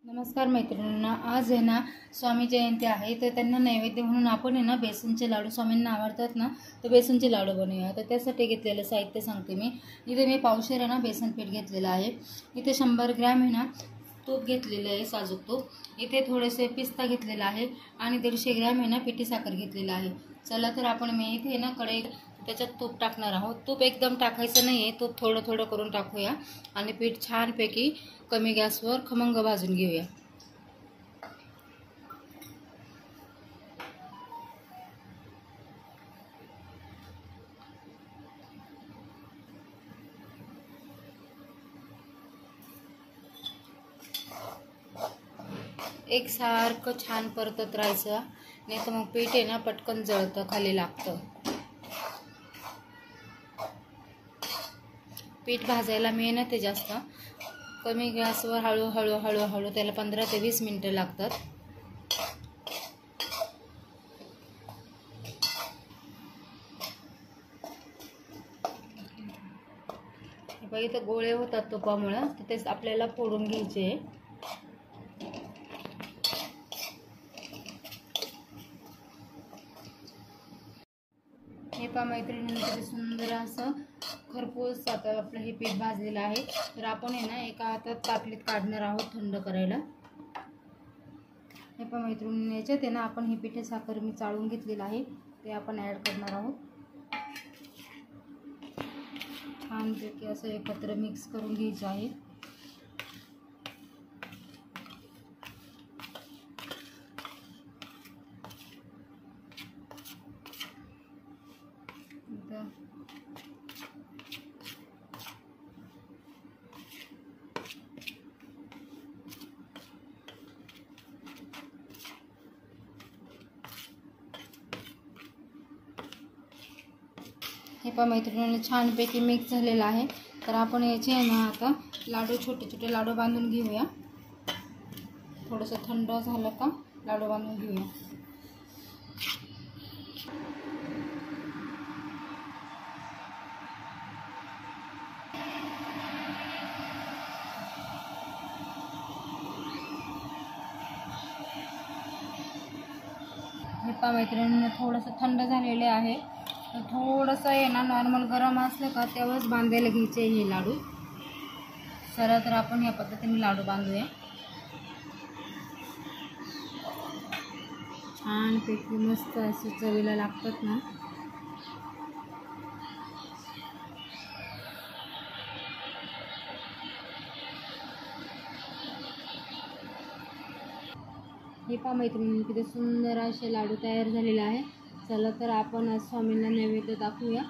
नमस्कार मैत्रिणींना, आज आहे ना स्वामी जयंती आहे, तर त्यांना नैवेद्य म्हणून आपण आहे ना बेसनचे लाडू, स्वामींना आवडतात ना, तर बेसनचे लाडू बनवूया। तर त्यासाठी घेतलेलं साहित्य सांगते मी। इथे मी पावशेर आहे ना बेसन पीठ घेतलेलं आहे। इथे 100 ग्रॅम आहे ना तूप घेतलेलं आहे, साजूक तूप। इथे थोडेसे पिस्ता घेतलेला आहे आणि 150 ग्रॅम आहे ना पिठी साखर घेतलेला आहे। चला तर आपण मी इथे ना कढई त्याच्यात तूप टाकणार आहोत। तूप एकदम टाकायचं नाही आहे, तूप थोडं थोडं करून टाकूया आणि पीठ छानपैकी कमी गॅसवर खमंग भाजून घेऊया। एकसारखं छान परतत राहायचं, नाही तर मग पीठ आहे ना पटकन जळतं, खाली लागतं। पीठ भाजायला मेहनत आहे जास्त, कमी गॅसवर हळूहळू हळूहळू त्याला 15 ते 20 मिनिटं लागतात। बघा इथं गोळे होतात तुपामुळे, तर तेच आपल्याला फोडून घ्यायचे। हे पहा मैत्रिणींनी किती सुंदर असं खरपूस आता आपलं हे पीठ भाजलेलं आहे। तर आपण आहे ना एका हातात ताटलीत काढणार आहोत थंड करायला। हे पहा मैत्रिणींनी, याच्यात आहे ना आपण ही पिठी साखर मी चाळून घेतलेलं आहे, ते आपण ॲड करणार आहोत। छानपैकी असं एकत्र मिक्स करून घ्यायचं आहे। हे पहा मैत्रिणींनी छानपैकी मिक्स झालेलं आहे। तर आपण याचे आहे ना आता लाडू, छोटे छोटे लाडू बांधून घेऊया। थोडंसं थंड झालं का लाडू बांधून घेऊया। हे पहा मैत्रिणींनी थोडंसं थंड झालेले आहे, तर थोडंसं आहे ना नॉर्मल गरम असलं का तेव्हाच बांधायला घ्यायचे हे लाडू। चला तर आपण या पद्धतीने लाडू बांधूया। छानपैकी मस्त असे चवीला लागतात ना। हे पहा मैत्रिणींनी किती सुंदर असे लाडू तयार झालेले आहे। चला तर आपण आज स्वामींना नैवेद्य दाखवूया।